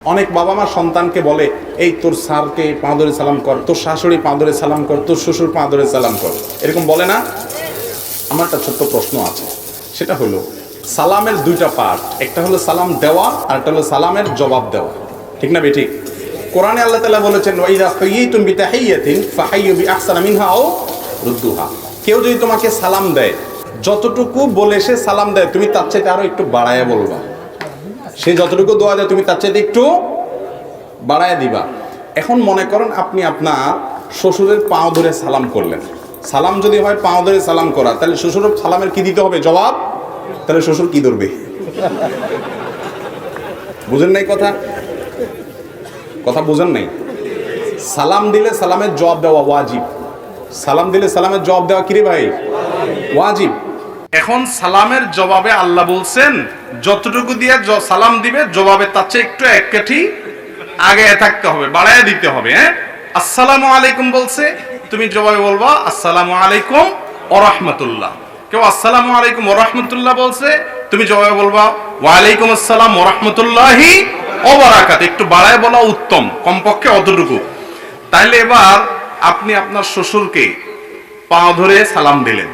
অনেক বাবা মা সন্তানকে বলে, এই তোর স্যারকে পা ধরে সালাম কর, তোর শাশুড়ি পা ধরে সালাম কর, তোর শ্বশুর পা ধরে সালাম কর, এরকম বলে না? আমার একটা ছোট্ট প্রশ্ন আছে, সেটা হলো সালামের দুইটা পার্ট, একটা হলো সালাম দেওয়া আর একটা হলো সালামের জবাব দেওয়া, ঠিক না বেঠিক? কোরআনে আল্লাহ তাআলা বলেছেন, ওয়াইদা হুইয়িতুম বিতাহিয়াতিন ফাহাইয়ু বিআহসানা মিনহা আও রুদ্দুহা। কেউ যদি তোমাকে সালাম দেয়, যতটুকু বলে সে সালাম দেয় তুমি তার চাইতে আরো একটু বাড়ায়া বলবা। সে যতটুকু দোয়া দেয় তুমি তার চাইতে একটু বাড়ায় দিবা। এখন মনে করেন আপনি আপনার শ্বশুরের পাও ধরে সালাম করলেন, সালাম যদি হয় পাও ধরে সালাম করা, তাহলে শ্বশুরের সালামের কি দিতে হবে? জবাব। তাহলে শ্বশুর কি ধরবে? বুঝেন নাই কথা? কথা বুঝেন নাই? সালাম দিলে সালামের জবাব দেওয়া ওয়াজিব। সালাম দিলে সালামের জবাব দেওয়া কি রে ভাই? ওয়াজিব। এখন সালামের জবাবে আল্লাহ বলছেন, যতটুকু দিয়ে সালাম দিবে জবাবে তার চেয়ে একটু এক কাঠি আগে থাকতে হবে, বাড়ায় দিতে হবে। হ্যাঁ, আসসালামু আলাইকুম বলছে, তুমি জবাবে বলবা আসসালামু আলাইকুম ওয়া রাহমাতুল্লাহ। কেউ আসসালামু আলাইকুম ওয়া রাহমাতুল্লাহ বলছে, তুমি জবাবে বলবা ওয়া আলাইকুম আসসালাম ওয়া রাহমাতুল্লাহি ওয়া বারাকাতুহু। একটু বাড়ায় বলা উত্তম, কমপক্ষে অতটুকু। তাহলে এবার আপনি আপনার শ্বশুরকে পা ধরে সালাম দিলেন,